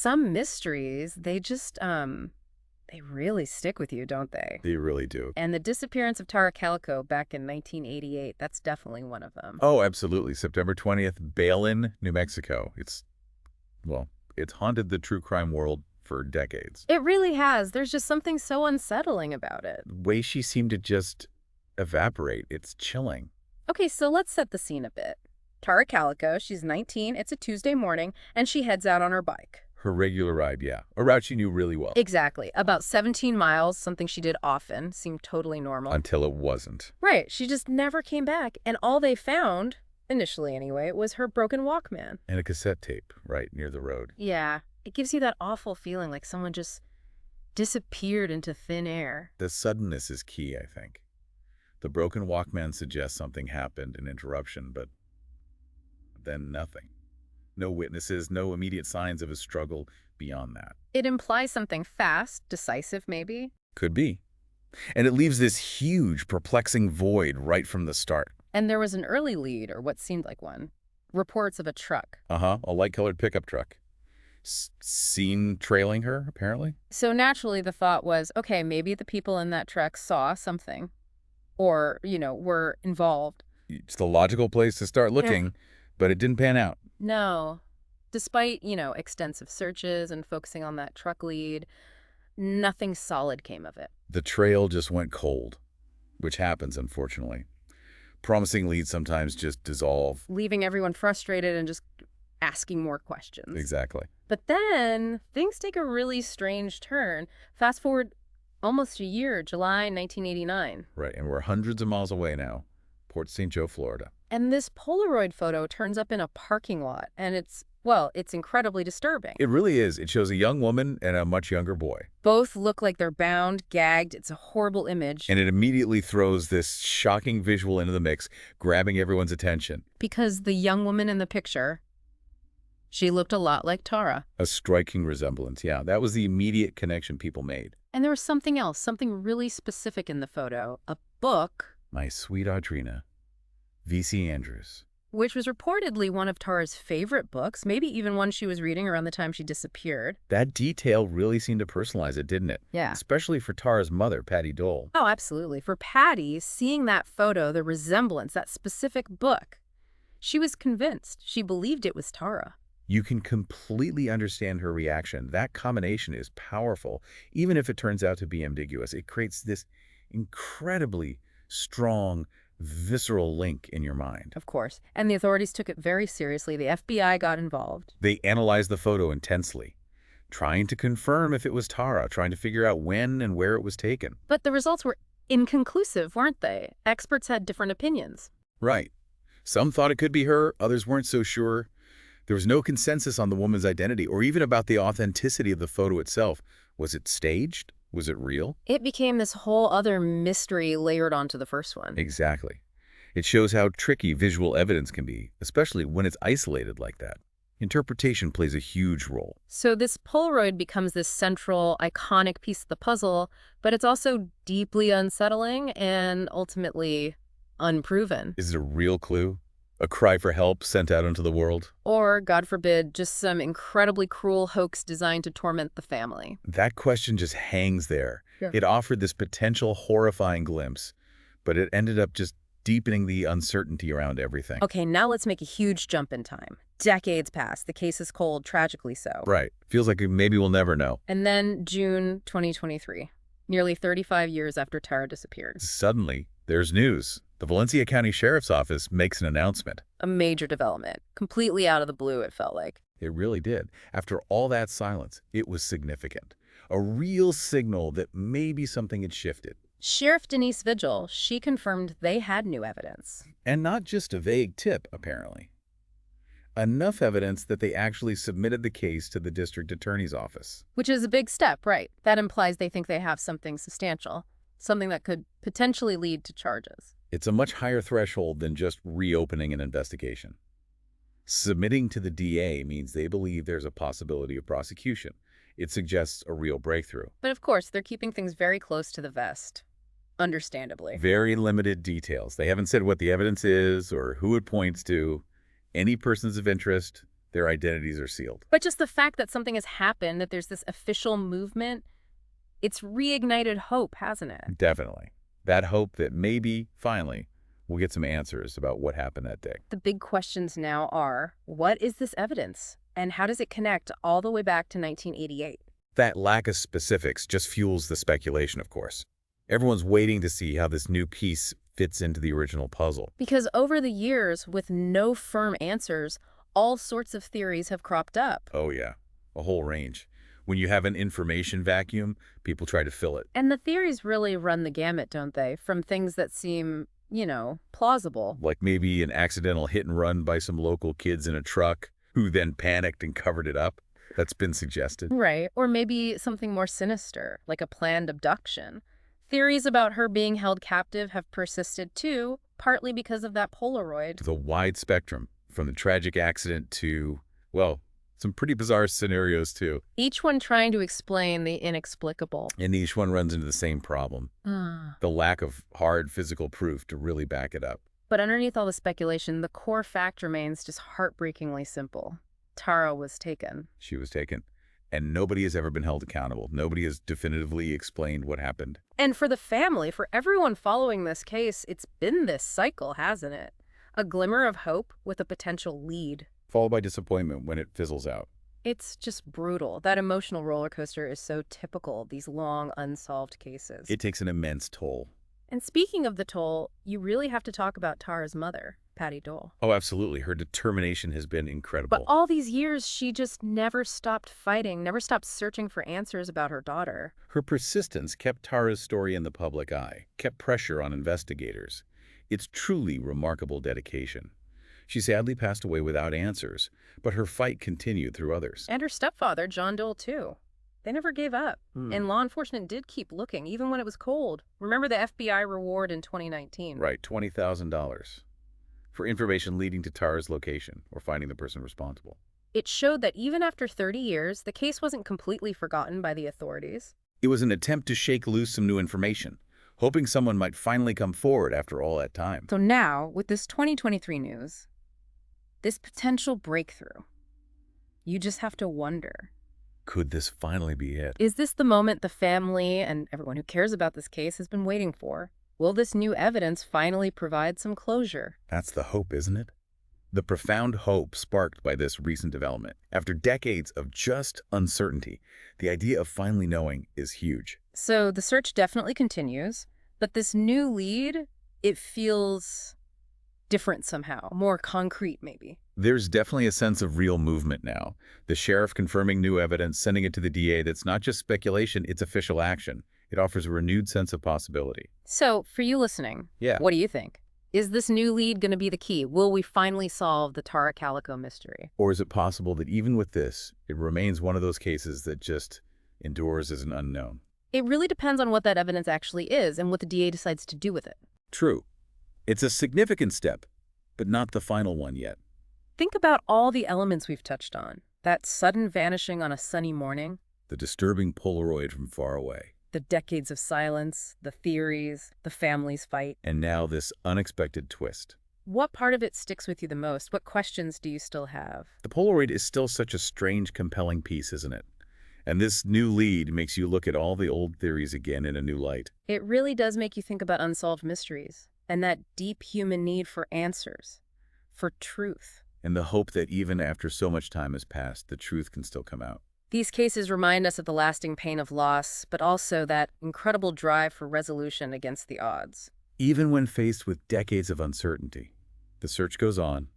some mysteries, they just, they really stick with you, don't they? They really do. And the disappearance of Tara Calico back in 1988, that's definitely one of them. Oh, absolutely. September 20th, Balin, New Mexico. Well, it's haunted the true crime world for decades. It really has. There's just something so unsettling about it. The way she seemed to just evaporate, it's chilling. Okay, so let's set the scene a bit. Tara Calico, she's 19, it's a Tuesday morning, and she heads out on her bike. Her regular ride, yeah. A route she knew really well. Exactly. About 17 miles, something she did often, seemed totally normal. Until it wasn't. Right. She just never came back, and all they found, initially anyway, was her broken Walkman. And a cassette tape right near the road. Yeah. It gives you that awful feeling like someone just disappeared into thin air. The suddenness is key, I think. The broken Walkman suggests something happened, an interruption, but then nothing. No witnesses, no immediate signs of a struggle beyond that. It implies something fast, decisive maybe. Could be. And it leaves this huge, perplexing void right from the start. And there was an early lead, or what seemed like one. Reports of a truck. A light-colored pickup truck. Seen trailing her, apparently. So naturally the thought was, okay, maybe the people in that truck saw something. Or, were involved. It's the logical place to start looking, but it didn't pan out. No. Despite, extensive searches and focusing on that truck lead, nothing solid came of it. The trail just went cold, which happens, unfortunately. Promising leads sometimes just dissolve. Leaving everyone frustrated and just asking more questions. Exactly. But then things take a really strange turn. Fast forward almost a year, July 1989. Right, and we're hundreds of miles away now. Port St. Joe, Florida. And this Polaroid photo turns up in a parking lot, and it's incredibly disturbing. It really is. It shows a young woman and a much younger boy. Both look like they're bound, gagged. It's a horrible image. And it immediately throws this shocking visual into the mix, grabbing everyone's attention. Because the young woman in the picture, she looked a lot like Tara. A striking resemblance, yeah. That was the immediate connection people made. And there was something else, something really specific in the photo. A book. My Sweet Audrina. V.C. Andrews. Which was reportedly one of Tara's favorite books, maybe even one she was reading around the time she disappeared. That detail really seemed to personalize it, didn't it? Yeah. Especially for Tara's mother, Patty Dole. Oh, absolutely. For Patty, seeing that photo, the resemblance, that specific book, she was convinced. She believed it was Tara. You can completely understand her reaction. That combination is powerful, even if it turns out to be ambiguous. It creates this incredibly strong, visceral link in your mind. Of course. And the authorities took it very seriously. The FBI got involved. They analyzed the photo intensely, trying to confirm if it was Tara, trying to figure out when and where it was taken. But the results were inconclusive, weren't they? Experts had different opinions. Right. Some thought it could be her, others weren't so sure. There was no consensus on the woman's identity or even about the authenticity of the photo itself. Was it staged? Was it real? It became this whole other mystery layered onto the first one. Exactly. It shows how tricky visual evidence can be, especially when it's isolated like that. Interpretation plays a huge role. So this Polaroid becomes this central, iconic piece of the puzzle, but it's also deeply unsettling and ultimately unproven. Is it a real clue? A cry for help sent out into the world? Or, God forbid, just some incredibly cruel hoax designed to torment the family? That question just hangs there. Yeah. It offered this potential horrifying glimpse, but it ended up just deepening the uncertainty around everything. Okay, now let's make a huge jump in time. Decades pass. The case is cold, tragically so. Right. Feels like maybe we'll never know. And then June 2023, nearly 35 years after Tara disappeared. Suddenly, there's news. The Valencia County Sheriff's Office makes an announcement. A major development. Completely out of the blue, it felt like. It really did. After all that silence, it was significant. A real signal that maybe something had shifted. Sheriff Denise Vigil, she confirmed they had new evidence. And not just a vague tip, apparently. Enough evidence that they actually submitted the case to the district attorney's office. Which is a big step, right? That implies they think they have something substantial, something that could potentially lead to charges. It's a much higher threshold than just reopening an investigation. Submitting to the DA means they believe there's a possibility of prosecution. It suggests a real breakthrough. But of course, they're keeping things very close to the vest. Understandably. Very limited details. They haven't said what the evidence is or who it points to. Any persons of interest, Their identities are sealed. But just the fact that something has happened, that there's this official movement, it's reignited hope, hasn't it? Definitely. That hope that maybe, finally, we'll get some answers about what happened that day. The big questions now are, what is this evidence? And how does it connect all the way back to 1988? That lack of specifics just fuels the speculation, of course. Everyone's waiting to see how this new piece fits into the original puzzle. Because over the years, with no firm answers, all sorts of theories have cropped up. Oh yeah, a whole range. When you have an information vacuum, people try to fill it. And the theories really run the gamut, don't they? From things that seem, plausible. Like maybe an accidental hit and run by some local kids in a truck who then panicked and covered it up. That's been suggested. Right. Or maybe something more sinister, like a planned abduction. Theories about her being held captive have persisted too, partly because of that Polaroid. The wide spectrum, from the tragic accident to, well, some pretty bizarre scenarios too. Each one trying to explain the inexplicable. And each one runs into the same problem. The lack of hard physical proof to really back it up. But underneath all the speculation, the core fact remains just heartbreakingly simple. Tara was taken. She was taken. And nobody has ever been held accountable. Nobody has definitively explained what happened. And for the family, for everyone following this case, it's been this cycle, hasn't it? A glimmer of hope with a potential lead. Followed by disappointment when it fizzles out. It's just brutal. That emotional roller coaster is so typical of these long, unsolved cases. It takes an immense toll. And speaking of the toll, you really have to talk about Tara's mother, Patty Dole. Oh, absolutely. Her determination has been incredible. But all these years, she just never stopped fighting, never stopped searching for answers about her daughter. Her persistence kept Tara's story in the public eye, kept pressure on investigators. It's truly remarkable dedication. She sadly passed away without answers, but her fight continued through others. And her stepfather, John Dole, too. They never gave up. And law enforcement did keep looking, even when it was cold. Remember the FBI reward in 2019? Right, $20,000 for information leading to Tara's location or finding the person responsible. It showed that even after 30 years, the case wasn't completely forgotten by the authorities. It was an attempt to shake loose some new information, hoping someone might finally come forward after all that time. So now, with this 2023 news, this potential breakthrough, you just have to wonder. Could this finally be it? Is this the moment the family and everyone who cares about this case has been waiting for? Will this new evidence finally provide some closure? That's the hope, isn't it? The profound hope sparked by this recent development. After decades of just uncertainty, the idea of finally knowing is huge. So the search definitely continues, but this new lead, it feels different somehow, more concrete maybe. There's definitely a sense of real movement now. The sheriff confirming new evidence, sending it to the DA. That's not just speculation, it's official action. It offers a renewed sense of possibility. So, for you listening, what do you think? Is this new lead going to be the key? Will we finally solve the Tara Calico mystery? Or is it possible that even with this, it remains one of those cases that just endures as an unknown? It really depends on what that evidence actually is and what the DA decides to do with it. True. It's a significant step, but not the final one yet. Think about all the elements we've touched on. That sudden vanishing on a sunny morning. The disturbing Polaroid from far away. The decades of silence, the theories, the family's fight. And now this unexpected twist. What part of it sticks with you the most? What questions do you still have? The Polaroid is still such a strange, compelling piece, isn't it? And this new lead makes you look at all the old theories again in a new light. It really does make you think about unsolved mysteries and that deep human need for answers, for truth. And the hope that even after so much time has passed, the truth can still come out. These cases remind us of the lasting pain of loss, but also that incredible drive for resolution against the odds. Even when faced with decades of uncertainty, the search goes on,